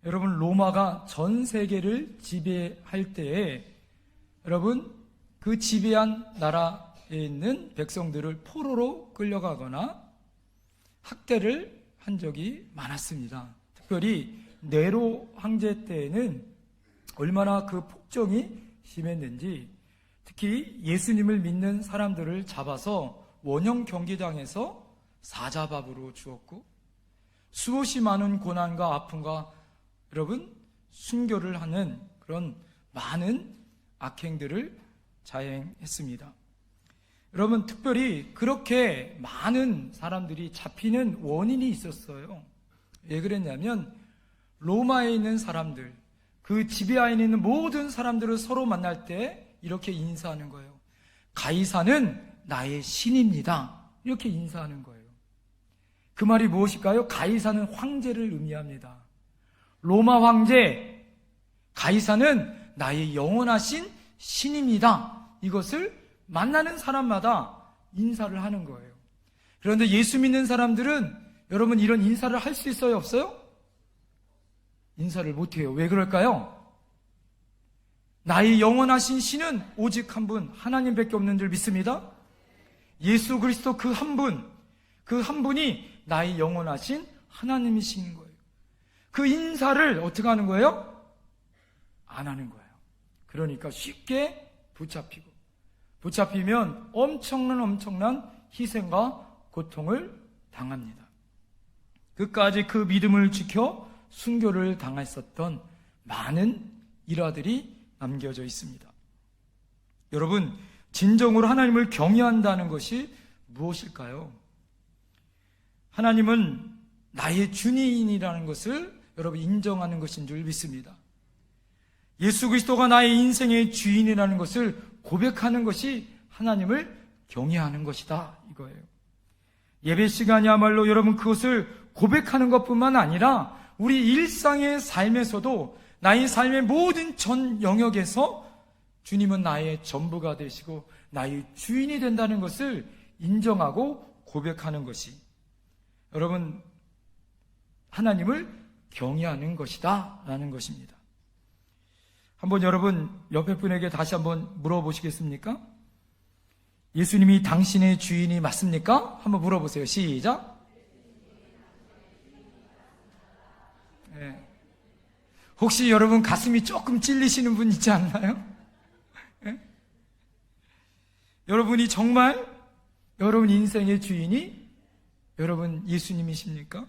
여러분, 로마가 전 세계를 지배할 때에 여러분, 그 지배한 나라에 있는 백성들을 포로로 끌려가거나 학대를 한 적이 많았습니다. 특별히 네로 황제 때에는 얼마나 그 폭정이 심했는지, 특히 예수님을 믿는 사람들을 잡아서 원형 경기장에서 사자밥으로 주었고, 수없이 많은 고난과 아픔과 여러분 순교를 하는 그런 많은 악행들을 자행했습니다. 여러분, 특별히 그렇게 많은 사람들이 잡히는 원인이 있었어요. 왜 그랬냐면 로마에 있는 사람들, 그 지배하에 있는 모든 사람들을 서로 만날 때 이렇게 인사하는 거예요. 가이사는 나의 신입니다. 이렇게 인사하는 거예요. 그 말이 무엇일까요? 가이사는 황제를 의미합니다. 로마 황제, 가이사는 나의 영원하신 신입니다. 이것을 만나는 사람마다 인사를 하는 거예요. 그런데 예수 믿는 사람들은 여러분 이런 인사를 할 수 있어요? 없어요? 인사를 못해요. 왜 그럴까요? 나의 영원하신 신은 오직 한 분, 하나님밖에 없는 줄 믿습니다. 예수 그리스도 그 한 분이 나의 영원하신 하나님이신 거예요. 그 인사를 어떻게 하는 거예요? 안 하는 거예요. 그러니까 쉽게 붙잡히면 엄청난 희생과 고통을 당합니다. 끝까지 그 믿음을 지켜 순교를 당했었던 많은 일화들이 남겨져 있습니다. 여러분, 진정으로 하나님을 경외한다는 것이 무엇일까요? 하나님은 나의 주인이라는 것을 여러분 인정하는 것인 줄 믿습니다. 예수 그리스도가 나의 인생의 주인이라는 것을 고백하는 것이 하나님을 경외하는 것이다, 이거예요. 예배 시간이야말로 여러분 그것을 고백하는 것뿐만 아니라 우리 일상의 삶에서도 나의 삶의 모든 전 영역에서 주님은 나의 전부가 되시고 나의 주인이 된다는 것을 인정하고 고백하는 것이 여러분 하나님을 경외하는 것이다 라는 것입니다. 한번 여러분 옆에 분에게 다시 한번 물어보시겠습니까? 예수님이 당신의 주인이 맞습니까? 한번 물어보세요. 시작. 네. 혹시 여러분 가슴이 조금 찔리시는 분 있지 않나요? 네? 여러분이 정말 여러분 인생의 주인이 여러분 예수님이십니까?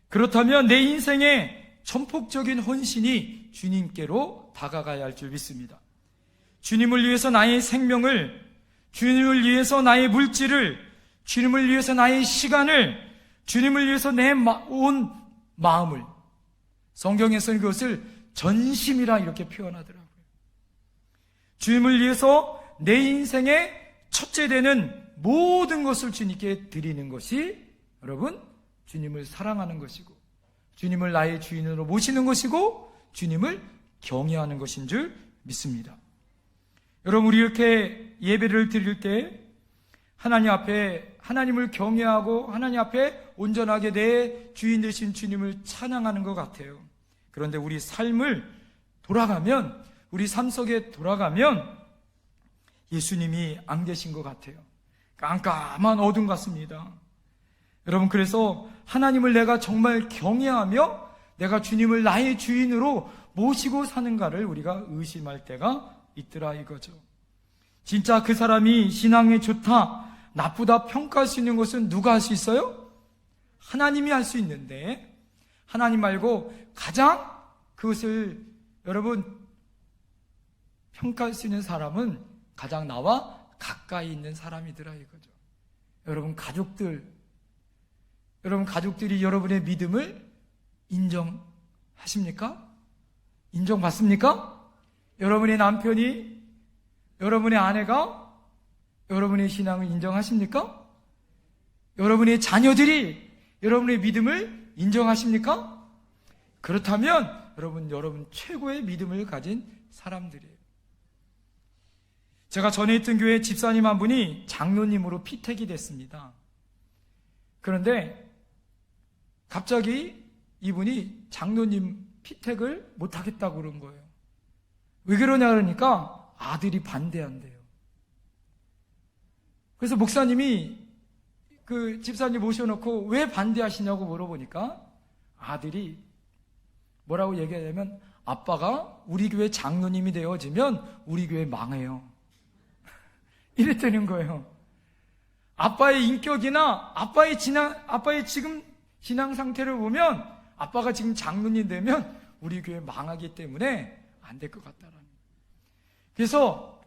그렇다면 내 인생의 전폭적인 헌신이 주님께로 다가가야 할 줄 믿습니다. 주님을 위해서 나의 생명을, 주님을 위해서 나의 물질을, 주님을 위해서 나의 시간을, 주님을 위해서 내 온 마음을, 성경에서는 그것을 전심이라 이렇게 표현하더라고요. 주님을 위해서 내 인생의 첫째 되는 모든 것을 주님께 드리는 것이 여러분 주님을 사랑하는 것이고 주님을 나의 주인으로 모시는 것이고 주님을 경외하는 것인 줄 믿습니다. 여러분, 우리 이렇게 예배를 드릴 때 하나님 앞에 하나님을 경외하고 하나님 앞에 온전하게 내 주인 되신 주님을 찬양하는 것 같아요. 그런데 우리 삶을 돌아가면, 우리 삶 속에 돌아가면 예수님이 안 계신 것 같아요. 깜깜한 어둠 같습니다. 여러분, 그래서 하나님을 내가 정말 경외하며 내가 주님을 나의 주인으로 모시고 사는가를 우리가 의심할 때가 있더라 이거죠. 진짜 그 사람이 신앙에 좋다, 나쁘다 평가할 수 있는 것은 누가 할 수 있어요? 하나님이 할 수 있는데 하나님 말고 가장 그것을 여러분 평가할 수 있는 사람은 가장 나와 가까이 있는 사람이더라 이거죠. 여러분 가족들이 여러분의 믿음을 인정하십니까? 인정받습니까? 여러분의 남편이, 여러분의 아내가 여러분의 신앙을 인정하십니까? 여러분의 자녀들이 여러분의 믿음을 인정하십니까? 그렇다면 여러분 최고의 믿음을 가진 사람들이에요. 제가 전에 있던 교회 집사님 한 분이 장로님으로 피택이 됐습니다. 그런데 갑자기 이분이 장로님 피택을 못하겠다고 그런 거예요. 왜 그러냐 그러니까 아들이 반대한대요. 그래서 목사님이 그 집사님 모셔놓고 왜 반대하시냐고 물어보니까 아들이 뭐라고 얘기하냐면 아빠가 우리 교회 장로님이 되어지면 우리 교회 망해요. 이랬다는 거예요. 아빠의 인격이나 아빠의 지금 신앙 상태를 보면 아빠가 지금 장로님 되면 우리 교회 망하기 때문에 안 될 것 같다라는 거예요. 그래서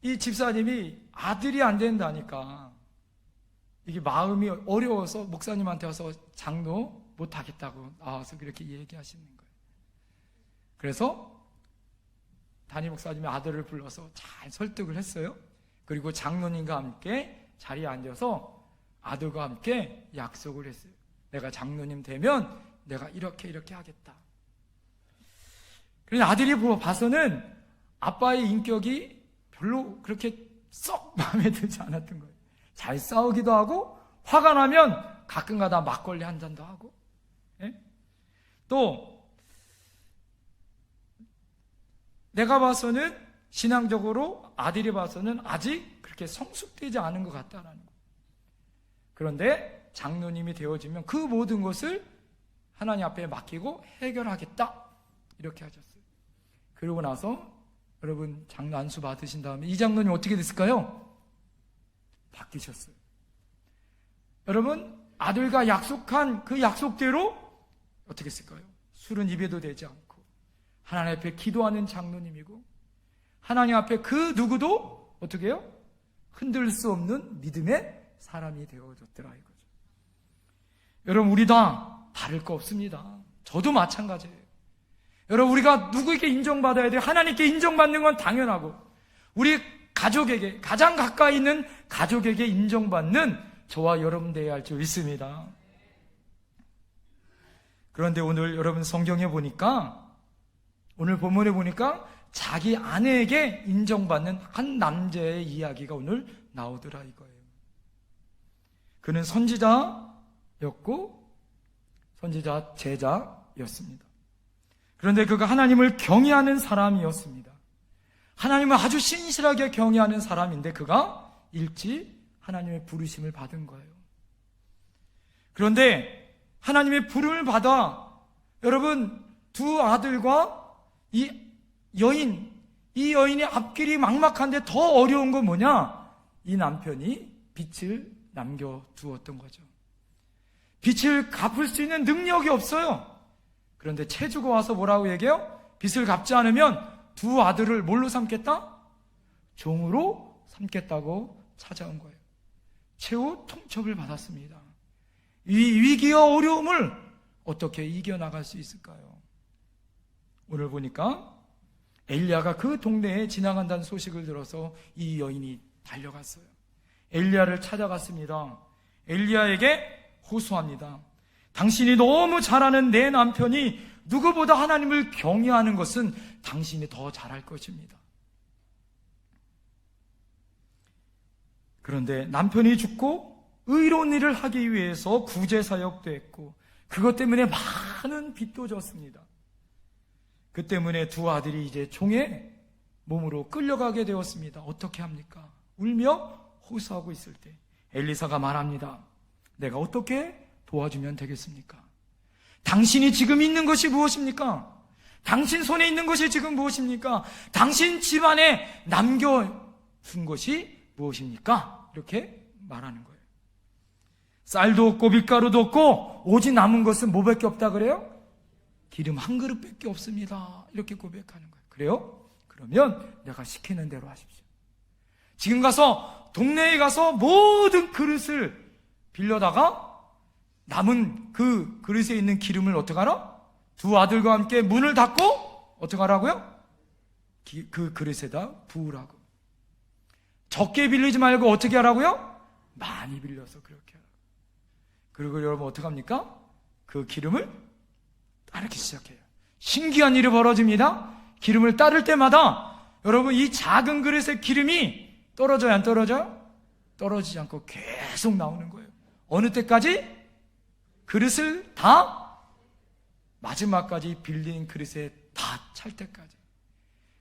이 집사님이 아들이 안 된다니까 이게 마음이 어려워서 목사님한테 와서 장로 못하겠다고 나와서 그렇게 얘기하시는 거예요. 그래서 담임 목사님이 아들을 불러서 잘 설득을 했어요. 그리고 장로님과 함께 자리에 앉아서 아들과 함께 약속을 했어요. 내가 장로님 되면 내가 이렇게 하겠다. 그래서 아들이 봐서는 아빠의 인격이 별로 그렇게 썩 마음에 들지 않았던 거예요. 잘 싸우기도 하고 화가 나면 가끔가다 막걸리 한 잔도 하고, 예? 또 내가 봐서는 신앙적으로 아들이 봐서는 아직 그렇게 성숙되지 않은 것 같다라는 거예요. 그런데 장로님이 되어지면 그 모든 것을 하나님 앞에 맡기고 해결하겠다 이렇게 하셨어요. 그러고 나서 여러분 장로 안수 받으신 다음에 이 장로님 어떻게 됐을까요? 바뀌셨어요. 여러분 아들과 약속한 그 약속대로 어떻게 했을까요? 술은 입에도 대지 않고 하나님 앞에 기도하는 장로님이고 하나님 앞에 그 누구도 어떻게 해요? 흔들 수 없는 믿음의 사람이 되어졌더라 이거죠. 여러분 우리 다 다를 거 없습니다. 저도 마찬가지예요. 여러분 우리가 누구에게 인정받아야 돼요? 하나님께 인정받는 건 당연하고 우리 가족에게 가장 가까이 있는 가족에게 인정받는 저와 여러분 되어야 할 줄 믿습니다. 그런데 오늘 여러분 성경에 보니까 오늘 본문에 보니까 자기 아내에게 인정받는 한 남자의 이야기가 오늘 나오더라 이거예요. 그는 선지자였고 선지자 제자였습니다. 그런데 그가 하나님을 경외하는 사람이었습니다. 하나님을 아주 신실하게 경외하는 사람인데 그가 일찍 하나님의 부르심을 받은 거예요. 그런데 하나님의 부름을 받아 여러분 두 아들과 이 여인의 앞길이 막막한데 더 어려운 건 뭐냐? 이 남편이 빚을 남겨두었던 거죠. 빚을 갚을 수 있는 능력이 없어요. 그런데 채주가 와서 뭐라고 얘기해요? 빚을 갚지 않으면 두 아들을 뭘로 삼겠다? 종으로 삼겠다고 찾아온 거예요. 최후 통첩을 받았습니다. 이 위기와 어려움을 어떻게 이겨나갈 수 있을까요? 오늘 보니까 엘리야가 그 동네에 지나간다는 소식을 들어서 이 여인이 달려갔어요. 엘리야를 찾아갔습니다. 엘리야에게 호소합니다. 당신이 너무 잘 아는 내 남편이 누구보다 하나님을 경외하는 것은 당신이 더 잘할 것입니다. 그런데 남편이 죽고 의로운 일을 하기 위해서 구제사역도 했고 그것 때문에 많은 빚도 졌습니다. 그 때문에 두 아들이 이제 종의 몸으로 끌려가게 되었습니다. 어떻게 합니까? 울며 호소하고 있을 때 엘리사가 말합니다. 내가 어떻게 도와주면 되겠습니까? 당신이 지금 있는 것이 무엇입니까? 당신 손에 있는 것이 지금 무엇입니까? 당신 집안에 남겨둔 것이 무엇입니까? 이렇게 말하는 거예요. 쌀도 없고 밀가루도 없고 오직 남은 것은 뭐밖에 없다 그래요? 기름 한 그릇밖에 없습니다. 이렇게 고백하는 거예요. 그래요? 그러면 내가 시키는 대로 하십시오. 지금 가서 동네에 가서 모든 그릇을 빌려다가 남은 그 그릇에 있는 기름을 어떻게 하라? 두 아들과 함께 문을 닫고 어떻게 하라고요? 그 그릇에다 부으라고. 적게 빌리지 말고 어떻게 하라고요? 많이 빌려서 그렇게 하라고. 그리고 여러분 어떻게 합니까? 그 기름을 따르기 시작해요. 신기한 일이 벌어집니다. 기름을 따를 때마다 여러분 이 작은 그릇의 기름이 떨어져요, 안 떨어져요? 떨어지지 않고 계속 나오는 거예요. 어느 때까지? 그릇을 다 마지막까지 빌린 그릇에 다 찰 때까지.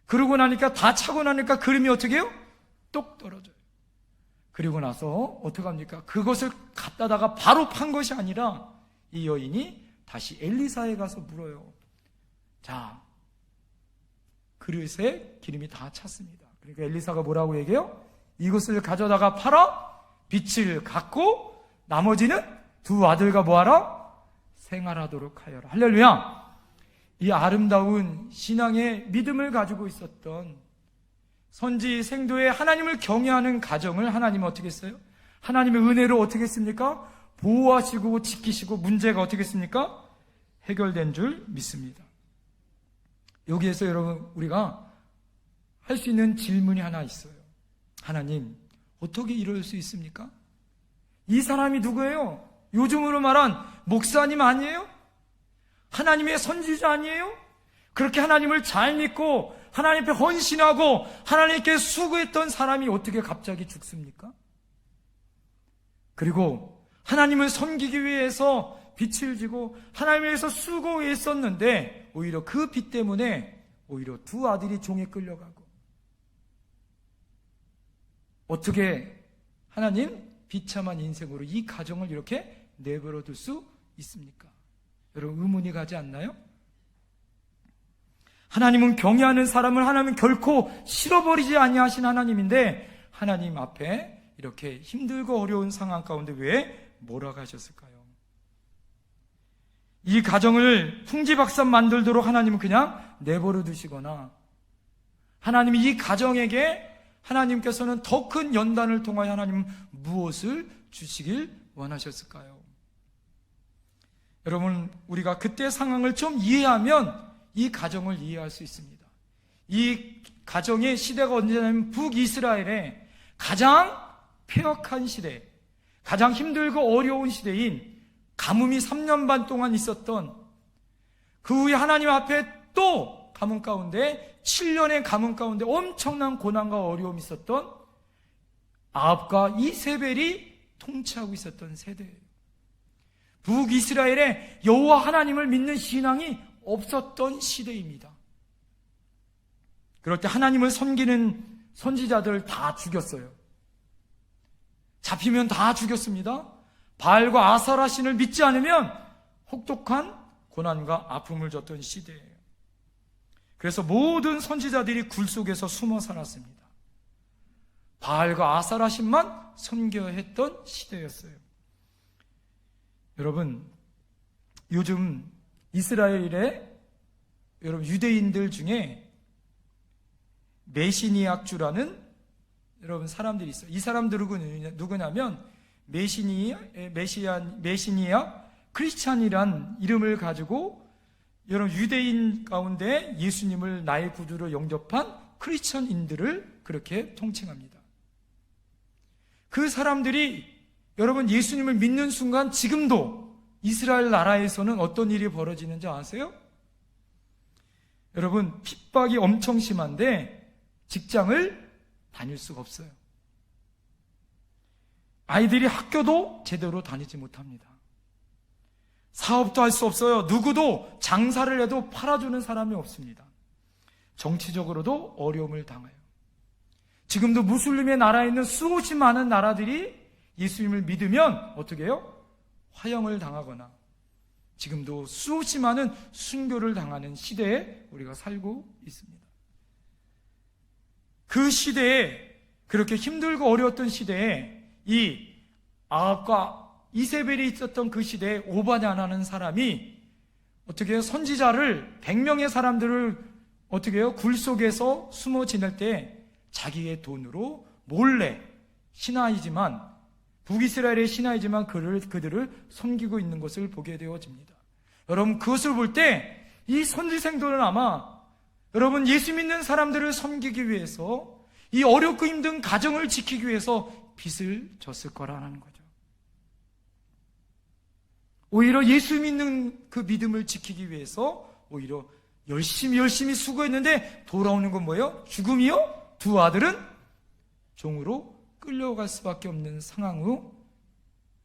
그러고 나니까 다 차고 나니까 그림이 어떻게 해요? 똑 떨어져요. 그리고 나서 어떻게 합니까? 그것을 갖다다가 바로 판 것이 아니라 이 여인이 다시 엘리사에 가서 물어요. 자, 그릇에 기름이 다 찼습니다. 그러니까 엘리사가 뭐라고 얘기해요? 이것을 가져다가 팔아 빚을 갚고 나머지는 두 아들과 뭐하라? 생활하도록 하여라. 할렐루야. 이 아름다운 신앙의 믿음을 가지고 있었던 선지 생도의 하나님을 경외하는 가정을 하나님은 어떻게 했어요? 하나님의 은혜로 어떻게 했습니까? 보호하시고 지키시고 문제가 어떻게 했습니까? 해결된 줄 믿습니다. 여기에서 여러분 우리가 할 수 있는 질문이 하나 있어요. 하나님, 어떻게 이럴 수 있습니까? 이 사람이 누구예요? 요즘으로 말한 목사님 아니에요? 하나님의 선지자 아니에요? 그렇게 하나님을 잘 믿고 하나님 앞에 헌신하고 하나님께 수고했던 사람이 어떻게 갑자기 죽습니까? 그리고 하나님을 섬기기 위해서 빚을 지고 하나님 위해서 수고했었는데 오히려 그 빚 때문에 오히려 두 아들이 종에 끌려가고, 어떻게 하나님 비참한 인생으로 이 가정을 이렇게 내버려 둘 수 있습니까? 여러분 의문이 가지 않나요? 하나님은 경외하는 사람을 하나님은 결코 실어버리지 아니하신 하나님인데 하나님 앞에 이렇게 힘들고 어려운 상황 가운데 왜 몰아가셨을까요? 이 가정을 풍지박산 만들도록 하나님은 그냥 내버려 두시거나 하나님이 이 가정에게 하나님께서는 더 큰 연단을 통하여 하나님은 무엇을 주시길 원하셨을까요? 여러분 우리가 그때 상황을 좀 이해하면 이 가정을 이해할 수 있습니다. 이 가정의 시대가 언제냐면 북이스라엘의 가장 폐역한 시대, 가장 힘들고 어려운 시대인 가뭄이 3년 반 동안 있었던 그 후에 하나님 앞에 또 가뭄 가운데 7년의 가뭄 가운데 엄청난 고난과 어려움이 있었던 아합과 이세벨이 통치하고 있었던 세대예요. 북이스라엘에 여호와 하나님을 믿는 신앙이 없었던 시대입니다. 그럴 때 하나님을 섬기는 선지자들 다 죽였어요. 잡히면 다 죽였습니다. 바알과 아사라 신을 믿지 않으면 혹독한 고난과 아픔을 줬던 시대예요. 그래서 모든 선지자들이 굴 속에서 숨어 살았습니다. 바알과 아사라 신만 섬겨야 했던 시대였어요. 여러분, 요즘 이스라엘의 여러분 유대인들 중에 메시니악주라는 여러분 사람들이 있어요. 이 사람들은 누구냐면 메시니악 크리스찬이란 이름을 가지고 여러분 유대인 가운데 예수님을 나의 구주로 영접한 크리스찬인들을 그렇게 통칭합니다. 그 사람들이 여러분 예수님을 믿는 순간 지금도 이스라엘 나라에서는 어떤 일이 벌어지는지 아세요? 여러분 핍박이 엄청 심한데 직장을 다닐 수가 없어요. 아이들이 학교도 제대로 다니지 못합니다. 사업도 할 수 없어요. 누구도 장사를 해도 팔아주는 사람이 없습니다. 정치적으로도 어려움을 당해요. 지금도 무슬림의 나라에 있는 수없이 많은 나라들이 예수님을 믿으면 어떻게 해요? 화형을 당하거나 지금도 수없이 많은 순교를 당하는 시대에 우리가 살고 있습니다. 그 시대에 그렇게 힘들고 어려웠던 시대에 이 아합과 이세벨이 있었던 그 시대에 오바댜라는 사람이 어떻게 해요? 선지자를 100명의 사람들을 어떻게 해요? 굴 속에서 숨어 지낼 때 자기의 돈으로 몰래 신하이지만 북이스라엘의 신하이지만 그들을 섬기고 있는 것을 보게 되어집니다. 여러분 그것을 볼 때 이 선지생도는 아마 여러분 예수 믿는 사람들을 섬기기 위해서 이 어렵고 힘든 가정을 지키기 위해서 빚을 졌을 거라는 거죠. 오히려 예수 믿는 그 믿음을 지키기 위해서 오히려 열심히 수고했는데 돌아오는 건 뭐예요? 죽음이요? 두 아들은 종으로 끌려갈 수밖에 없는 상황으로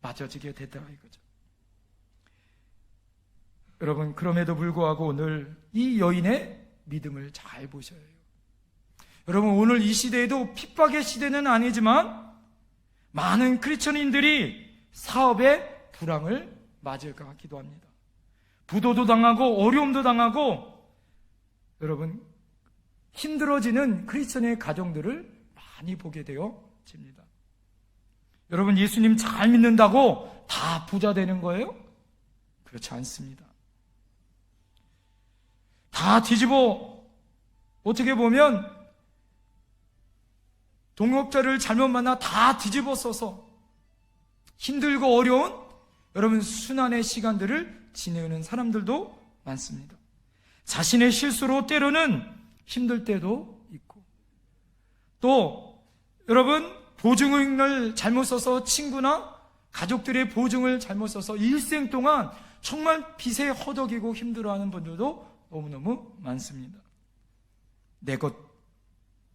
맞아지게 되더라 이거죠. 여러분, 그럼에도 불구하고 오늘 이 여인의 믿음을 잘 보셔야 해요. 여러분, 오늘 이 시대에도 핍박의 시대는 아니지만 많은 크리스천인들이 사업의 불황을 맞을까 기도합니다. 부도도 당하고 어려움도 당하고 여러분, 힘들어지는 크리스천의 가정들을 많이 보게 되어집니다. 여러분, 예수님 잘 믿는다고 다 부자 되는 거예요? 그렇지 않습니다. 다 뒤집어, 어떻게 보면 동업자를 잘못 만나 다 뒤집어 써서 힘들고 어려운 여러분 순환의 시간들을 지내는 사람들도 많습니다. 자신의 실수로 때로는 힘들 때도 있고, 또 여러분 보증을 잘못 써서 친구나 가족들의 보증을 잘못 써서 일생 동안 정말 빚에 허덕이고 힘들어하는 분들도 너무너무 많습니다. 내 것,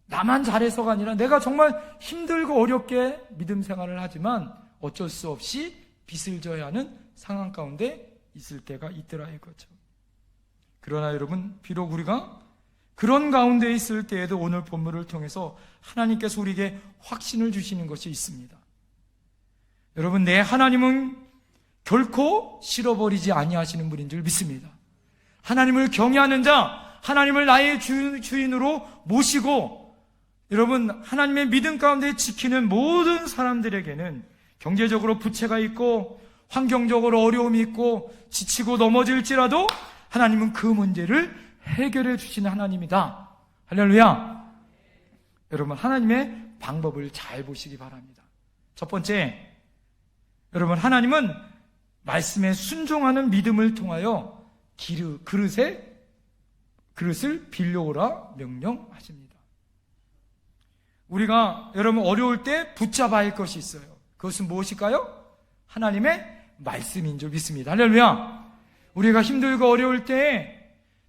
나만 잘해서가 아니라 내가 정말 힘들고 어렵게 믿음 생활을 하지만 어쩔 수 없이 빚을 져야 하는 상황 가운데 있을 때가 있더라 이거죠. 그러나 여러분, 비록 우리가 그런 가운데 있을 때에도 오늘 본문을 통해서 하나님께서 우리에게 확신을 주시는 것이 있습니다. 여러분, 내 하나님은 결코 실어버리지 아니하시는 분인 줄 믿습니다. 하나님을 경외하는 자, 하나님을 나의 주인으로 모시고 여러분 하나님의 믿음 가운데 지키는 모든 사람들에게는 경제적으로 부채가 있고 환경적으로 어려움이 있고 지치고 넘어질지라도 하나님은 그 문제를 해결해 주시는 하나님이다. 할렐루야. 여러분, 하나님의 방법을 잘 보시기 바랍니다. 첫 번째, 여러분, 하나님은 말씀에 순종하는 믿음을 통하여 그릇을 빌려오라 명령하십니다. 우리가 여러분 어려울 때 붙잡아야 할 것이 있어요. 그것은 무엇일까요? 하나님의 말씀인 줄 믿습니다. 할렐루야. 우리가 힘들고 어려울 때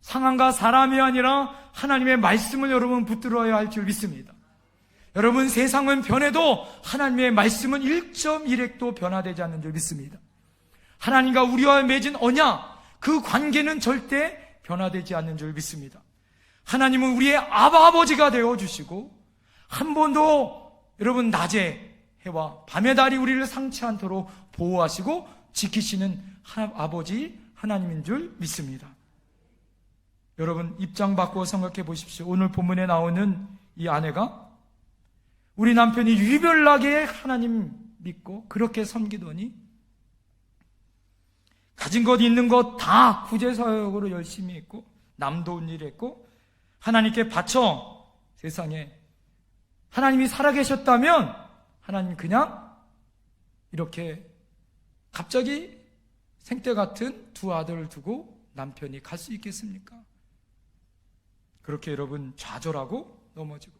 상황과 사람이 아니라 하나님의 말씀을 여러분 붙들어야 할 줄 믿습니다. 여러분, 세상은 변해도 하나님의 말씀은 1.1핵도 변화되지 않는 줄 믿습니다. 하나님과 우리와 맺은 언약, 그 관계는 절대 변화되지 않는 줄 믿습니다. 하나님은 우리의 아버지가 되어주시고 한 번도 여러분 낮에 해와 밤의 달이 우리를 상치 않도록 보호하시고 지키시는 아버지 하나님인 줄 믿습니다. 여러분, 입장 바꾸어 생각해 보십시오. 오늘 본문에 나오는 이 아내가 우리 남편이 유별나게 하나님 믿고 그렇게 섬기더니 가진 것 있는 것 다 구제사역으로 열심히 했고 남 도운 일 했고 하나님께 바쳐 세상에 하나님이 살아계셨다면 하나님 그냥 이렇게 갑자기 생때 같은 두 아들을 두고 남편이 갈 수 있겠습니까? 그렇게 여러분 좌절하고 넘어지고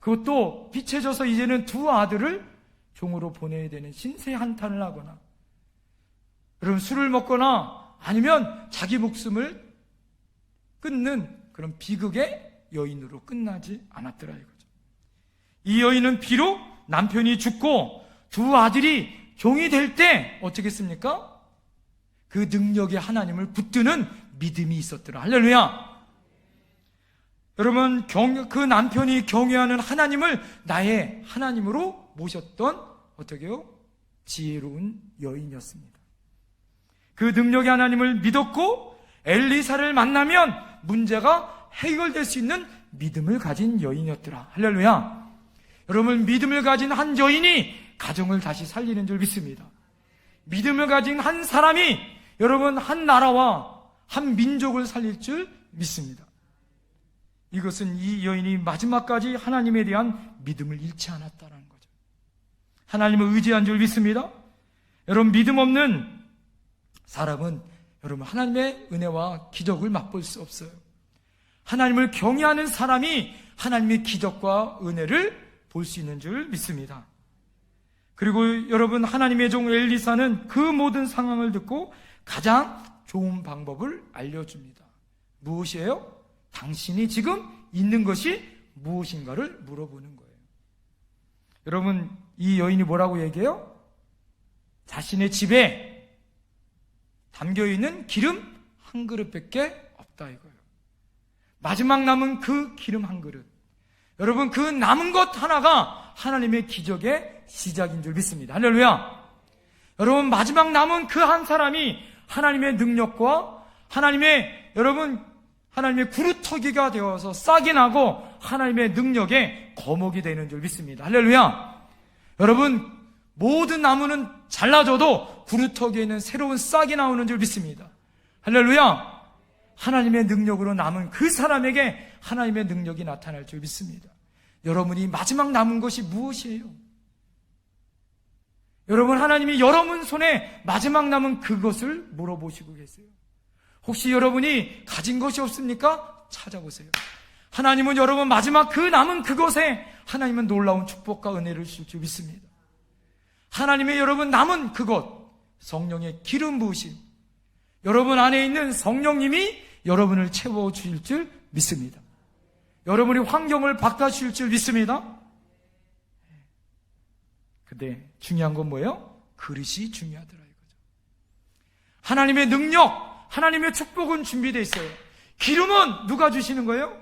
그것도 비춰져서 이제는 두 아들을 종으로 보내야 되는 신세 한탄을 하거나 여러분 술을 먹거나 아니면 자기 목숨을 끊는 그런 비극의 여인으로 끝나지 않았더라 이거죠. 이 여인은 비록 남편이 죽고 두 아들이 종이 될 때 어떻게 했습니까? 그 능력의 하나님을 붙드는 믿음이 있었더라. 할렐루야. 여러분, 그 남편이 경외하는 하나님을 나의 하나님으로 모셨던 어떻게요? 지혜로운 여인이었습니다. 그 능력의 하나님을 믿었고 엘리사를 만나면 문제가 해결될 수 있는 믿음을 가진 여인이었더라. 할렐루야. 여러분, 믿음을 가진 한 여인이 가정을 다시 살리는 줄 믿습니다. 믿음을 가진 한 사람이 여러분 한 나라와 한 민족을 살릴 줄 믿습니다. 이것은 이 여인이 마지막까지 하나님에 대한 믿음을 잃지 않았다는 거죠. 하나님을 의지한 줄 믿습니다. 여러분, 믿음 없는 사람은 여러분 하나님의 은혜와 기적을 맛볼 수 없어요. 하나님을 경외하는 사람이 하나님의 기적과 은혜를 볼 수 있는 줄 믿습니다. 그리고 여러분, 하나님의 종 엘리사는 그 모든 상황을 듣고 가장 좋은 방법을 알려줍니다. 무엇이에요? 당신이 지금 있는 것이 무엇인가를 물어보는 거예요. 여러분, 이 여인이 뭐라고 얘기해요? 자신의 집에 담겨있는 기름 한 그릇밖에 없다 이거예요. 마지막 남은 그 기름 한 그릇. 여러분, 그 남은 것 하나가 하나님의 기적의 시작인 줄 믿습니다. 할렐루야. 여러분, 마지막 남은 그 한 사람이 하나님의 능력과 하나님의 구루터기가 되어서 싹이 나고 하나님의 능력의 거목이 되는 줄 믿습니다. 할렐루야. 여러분, 모든 나무는 잘라져도 구루터기에는 새로운 싹이 나오는 줄 믿습니다. 할렐루야. 하나님의 능력으로 남은 그 사람에게 하나님의 능력이 나타날 줄 믿습니다. 여러분이 마지막 남은 것이 무엇이에요? 여러분, 하나님이 여러분 손에 마지막 남은 그것을 물어보시고 계세요. 혹시 여러분이 가진 것이 없습니까? 찾아보세요. 하나님은 여러분 마지막 그 남은 그것에 하나님은 놀라운 축복과 은혜를 주실 줄 믿습니다. 하나님의 여러분 남은 그것, 성령의 기름 부으심, 여러분 안에 있는 성령님이 여러분을 채워주실 줄 믿습니다. 여러분이 환경을 바꿔주실 줄 믿습니다. 근데 중요한 건 뭐예요? 그릇이 중요하더라 이거죠. 하나님의 능력, 하나님의 축복은 준비되어 있어요. 기름은 누가 주시는 거예요?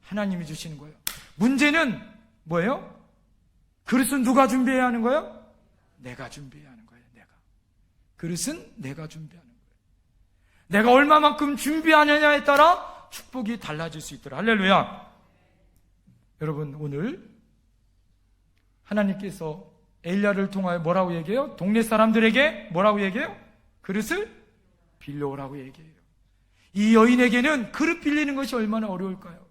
하나님이 주시는 거예요. 문제는 뭐예요? 그릇은 누가 준비해야 하는 거예요? 내가 준비해야 하는 거예요. 그릇은 내가 준비하는 거예요. 내가 얼마만큼 준비하느냐에 따라 축복이 달라질 수 있더라. 할렐루야. 여러분, 오늘 하나님께서 엘리야를 통하여 뭐라고 얘기해요? 동네 사람들에게 뭐라고 얘기해요? 그릇을 빌려오라고 얘기해요. 이 여인에게는 그릇 빌리는 것이 얼마나 어려울까요?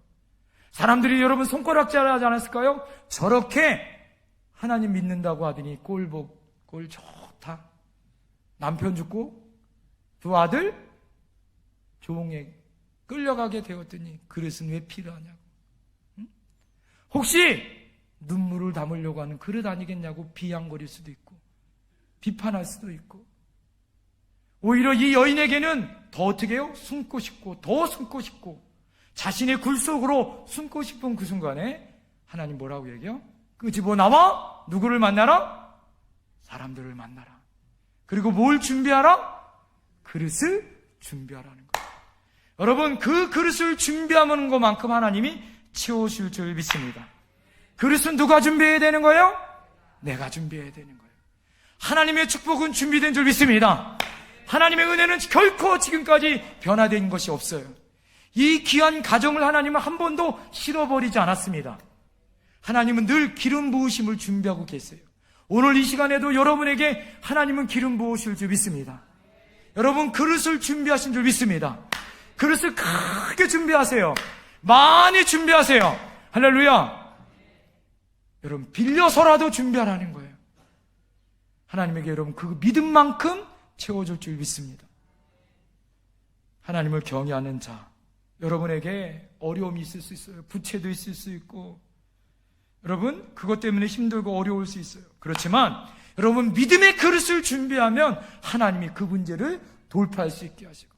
사람들이 여러분 손가락질 하지 않았을까요? 저렇게 하나님 믿는다고 하더니 꼴 좋다. 남편 죽고 두 아들 종에 끌려가게 되었더니 그릇은 왜 필요하냐고. 응? 혹시 눈물을 담으려고 하는 그릇 아니겠냐고 비양거릴 수도 있고 비판할 수도 있고, 오히려 이 여인에게는 더 어떻게 해요? 숨고 싶고 더 숨고 싶고 자신의 굴 속으로 숨고 싶은 그 순간에 하나님 뭐라고 얘기해요? 끄집어 나와 누구를 만나라? 사람들을 만나라. 그리고 뭘 준비하라? 그릇을 준비하라는 거예요. 여러분, 그 그릇을 준비하는 것만큼 하나님이 채워줄 줄 믿습니다. 그릇은 누가 준비해야 되는 거예요? 내가 준비해야 되는 거예요. 하나님의 축복은 준비된 줄 믿습니다. 하나님의 은혜는 결코 지금까지 변화된 것이 없어요. 이 귀한 가정을 하나님은 한 번도 실어버리지 않았습니다. 하나님은 늘 기름 부으심을 준비하고 계세요. 오늘 이 시간에도 여러분에게 하나님은 기름 부으실 줄 믿습니다. 여러분, 그릇을 준비하신 줄 믿습니다. 그릇을 크게 준비하세요. 많이 준비하세요. 할렐루야. 여러분, 빌려서라도 준비하라는 거예요. 하나님에게 여러분 그 믿음만큼 채워줄 줄 믿습니다. 하나님을 경외하는 자, 여러분에게 어려움이 있을 수 있어요. 부채도 있을 수 있고, 여러분 그것 때문에 힘들고 어려울 수 있어요. 그렇지만 여러분 믿음의 그릇을 준비하면 하나님이 그 문제를 돌파할 수 있게 하시고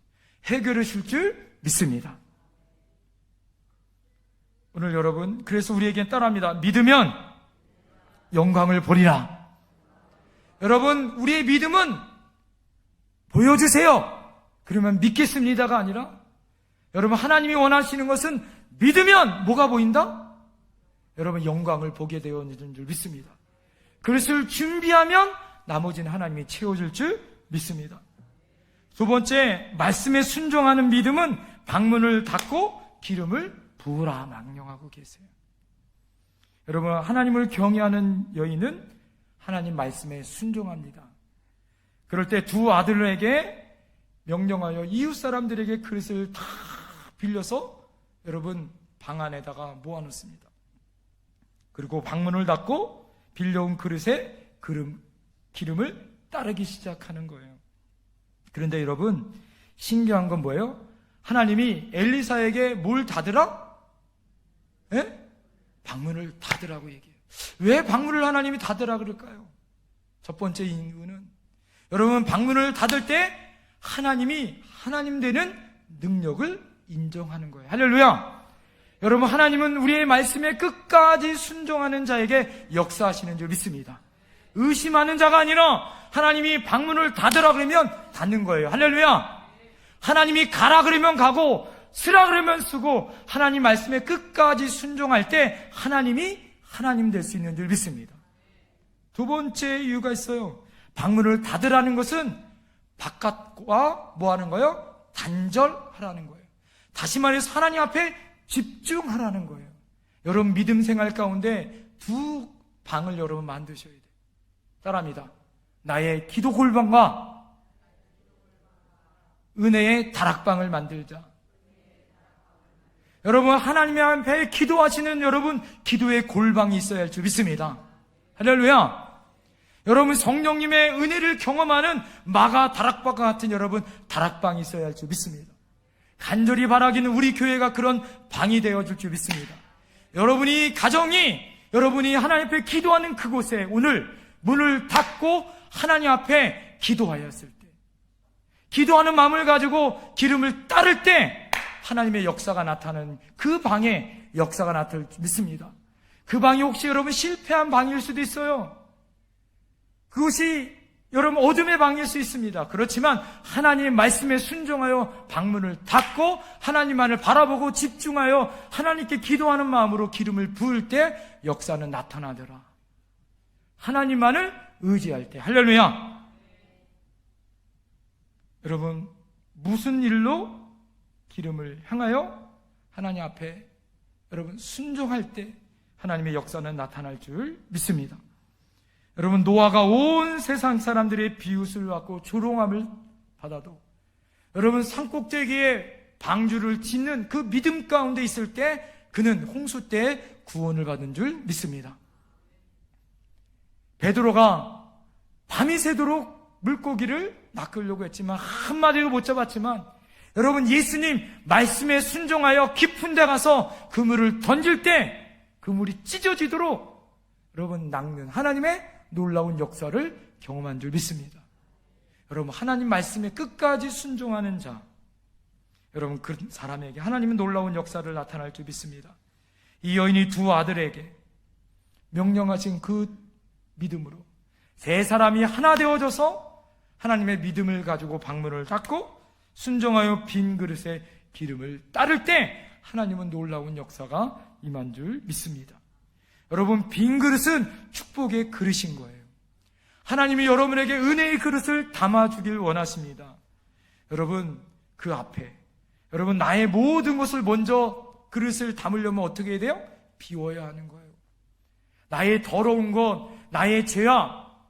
해결하실 줄 믿습니다. 오늘 여러분, 그래서 우리에겐 따라합니다. 믿으면 영광을 보리라. 여러분, 우리의 믿음은 보여주세요. 그러면 믿겠습니다가 아니라, 여러분 하나님이 원하시는 것은 믿으면 뭐가 보인다? 여러분 영광을 보게 되어지는 줄 믿습니다. 그것을 준비하면 나머지는 하나님이 채워줄 줄 믿습니다. 두 번째, 말씀에 순종하는 믿음은 방문을 닫고 기름을 부으라 명령하고 계세요. 여러분, 하나님을 경외하는 여인은 하나님 말씀에 순종합니다. 그럴 때 두 아들에게 명령하여 이웃 사람들에게 그릇을 다 빌려서 여러분 방 안에다가 모아놓습니다. 그리고 방문을 닫고 빌려온 그릇에 기름을 따르기 시작하는 거예요. 그런데 여러분, 신기한 건 뭐예요? 하나님이 엘리사에게 뭘 닫으라? 예? 방문을 닫으라고 얘기해요. 왜 방문을 하나님이 닫으라 그럴까요? 첫 번째 이유는, 여러분 방문을 닫을 때 하나님이 하나님 되는 능력을 인정하는 거예요. 할렐루야. 여러분, 하나님은 우리의 말씀에 끝까지 순종하는 자에게 역사하시는 줄 믿습니다. 의심하는 자가 아니라 하나님이 방문을 닫으라 그러면 닫는 거예요. 할렐루야. 하나님이 가라 그러면 가고 쓰라 그러면 쓰고 하나님 말씀에 끝까지 순종할 때 하나님이 하나님 될 수 있는 줄 믿습니다. 두 번째 이유가 있어요. 방문을 닫으라는 것은 바깥과 뭐 하는 거예요? 단절하라는 거예요. 다시 말해서 하나님 앞에 집중하라는 거예요. 여러분 믿음 생활 가운데 두 방을 여러분 만드셔야 돼요. 따라합니다. 나의 기도 골방과 은혜의 다락방을 만들자. 여러분 하나님 앞에 기도하시는 여러분 기도의 골방이 있어야 할 줄 믿습니다. 할렐루야. 여러분 성령님의 은혜를 경험하는 마가 다락방과 같은 여러분 다락방이 있어야 할 줄 믿습니다. 간절히 바라기는 우리 교회가 그런 방이 되어줄 줄 믿습니다. 여러분이 가정이 여러분이 하나님 앞에 기도하는 그곳에 오늘 문을 닫고 하나님 앞에 기도하였을 때 기도하는 마음을 가지고 기름을 따를 때 하나님의 역사가 나타나는 그 방에 역사가 나타날 줄 믿습니다. 그 방이 혹시 여러분 실패한 방일 수도 있어요. 그것이 여러분 어둠의 방일 수 있습니다. 그렇지만 하나님의 말씀에 순종하여 방문을 닫고 하나님만을 바라보고 집중하여 하나님께 기도하는 마음으로 기름을 부을 때 역사는 나타나더라. 하나님만을 의지할 때. 할렐루야. 여러분 무슨 일로 기름을 향하여 하나님 앞에 여러분 순종할 때 하나님의 역사는 나타날 줄 믿습니다. 여러분 노아가 온 세상 사람들의 비웃을 받고 조롱함을 받아도 여러분 산꼭대기에 방주를 짓는 그 믿음 가운데 있을 때 그는 홍수 때 구원을 받은 줄 믿습니다. 베드로가 밤이 새도록 물고기를 낚으려고 했지만 한마디도 못 잡았지만 여러분 예수님 말씀에 순종하여 깊은 데 가서 그물을 던질 때 그물이 찢어지도록 여러분 낚는 하나님의 놀라운 역사를 경험한 줄 믿습니다. 여러분 하나님 말씀에 끝까지 순종하는 자 여러분 그 사람에게 하나님은 놀라운 역사를 나타날 줄 믿습니다. 이 여인이 두 아들에게 명령하신 그 믿음으로 세 사람이 하나 되어져서 하나님의 믿음을 가지고 방문을 닫고 순종하여 빈 그릇에 기름을 따를 때 하나님은 놀라운 역사가 임한 줄 믿습니다. 여러분 빈 그릇은 축복의 그릇인 거예요. 하나님이 여러분에게 은혜의 그릇을 담아주길 원하십니다. 여러분 그 앞에 여러분 나의 모든 것을 먼저 그릇을 담으려면 어떻게 해야 돼요? 비워야 하는 거예요. 나의 더러운 것, 나의 죄악,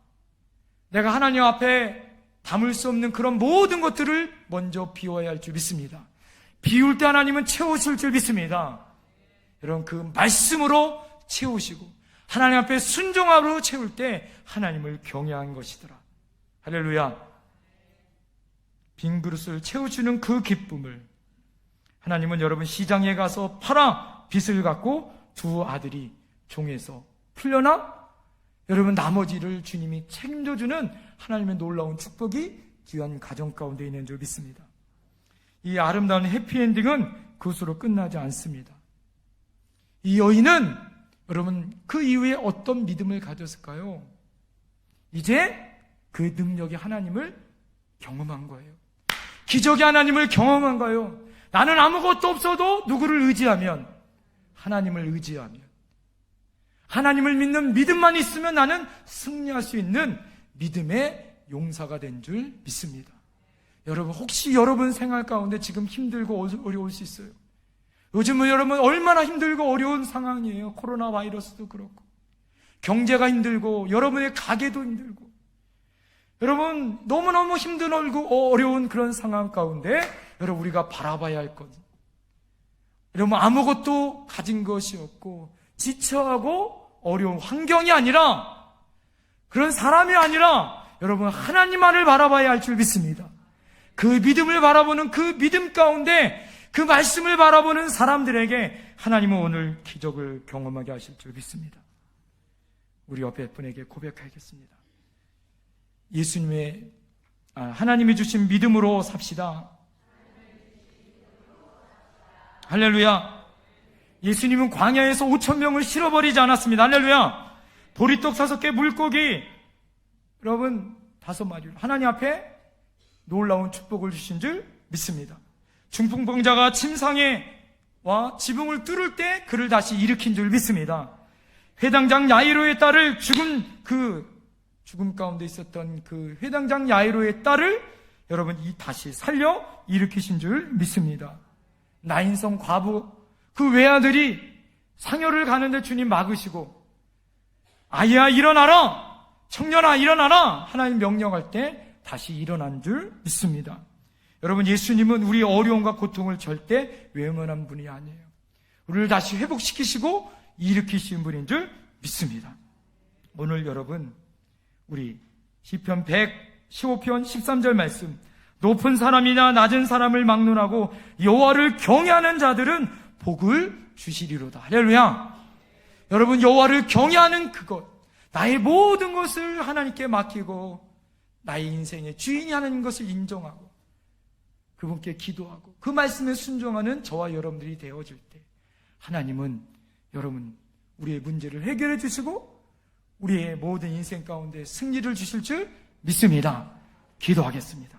내가 하나님 앞에 담을 수 없는 그런 모든 것들을 먼저 비워야 할 줄 믿습니다. 비울 때 하나님은 채우실 줄 믿습니다. 여러분 그 말씀으로 채우시고 하나님 앞에 순종함으로 채울 때 하나님을 경외한 것이더라. 할렐루야. 빈 그릇을 채워주는 그 기쁨을 하나님은 여러분 시장에 가서 팔아 빚을 갚고 두 아들이 종에서 풀려나 여러분 나머지를 주님이 책임져주는 하나님의 놀라운 축복이 귀한 가정 가운데 있는 줄 믿습니다. 이 아름다운 해피엔딩은 그것으로 끝나지 않습니다. 이 여인은 여러분 그 이후에 어떤 믿음을 가졌을까요? 이제 그 능력의 하나님을 경험한 거예요. 기적의 하나님을 경험한 거예요. 나는 아무것도 없어도 누구를 의지하면 하나님을 의지하면 하나님을 믿는 믿음만 있으면 나는 승리할 수 있는 믿음의 용사가 된 줄 믿습니다. 여러분 혹시 여러분 생활 가운데 지금 힘들고 어려울 수 있어요. 요즘은 여러분 얼마나 힘들고 어려운 상황이에요. 코로나 바이러스도 그렇고 경제가 힘들고 여러분의 가게도 힘들고 여러분 너무너무 힘들고 어려운 그런 상황 가운데 여러분 우리가 바라봐야 할 것 여러분 아무것도 가진 것이 없고 지쳐하고 어려운 환경이 아니라 그런 사람이 아니라 여러분 하나님만을 바라봐야 할 줄 믿습니다. 그 믿음을 바라보는 그 믿음 가운데 그 말씀을 바라보는 사람들에게 하나님은 오늘 기적을 경험하게 하실 줄 믿습니다. 우리 옆에 분에게 고백하겠습니다. 하나님이 주신 믿음으로 삽시다. 할렐루야. 예수님은 광야에서 5,000명을 실어버리지 않았습니다. 할렐루야. 보리떡 5개, 물고기 여러분 5마리로 하나님 앞에 놀라운 축복을 주신 줄 믿습니다. 중풍병자가 침상에와 지붕을 뚫을 때 그를 다시 일으킨 줄 믿습니다. 회당장 야이로의 딸을 죽음 가운데 있었던 그 회당장 야이로의 딸을 여러분 다시 살려 일으키신 줄 믿습니다. 나인성 과부 그 외아들이 상여를 가는데 주님 막으시고 아이야 일어나라, 청년아 일어나라 하나님 명령할 때 다시 일어난 줄 믿습니다. 여러분, 예수님은 우리 어려움과 고통을 절대 외면한 분이 아니에요. 우리를 다시 회복시키시고 일으키신 분인 줄 믿습니다. 오늘 여러분, 우리 시편 115편 13절 말씀, 높은 사람이나 낮은 사람을 막론하고 여호와를 경외하는 자들은 복을 주시리로다. 할렐루야. 여러분, 여호와를 경외하는 그것, 나의 모든 것을 하나님께 맡기고 나의 인생의 주인이 하는 것을 인정하고 그분께 기도하고 그 말씀에 순종하는 저와 여러분들이 되어질 때 하나님은 여러분 우리의 문제를 해결해 주시고 우리의 모든 인생 가운데 승리를 주실 줄 믿습니다. 기도하겠습니다.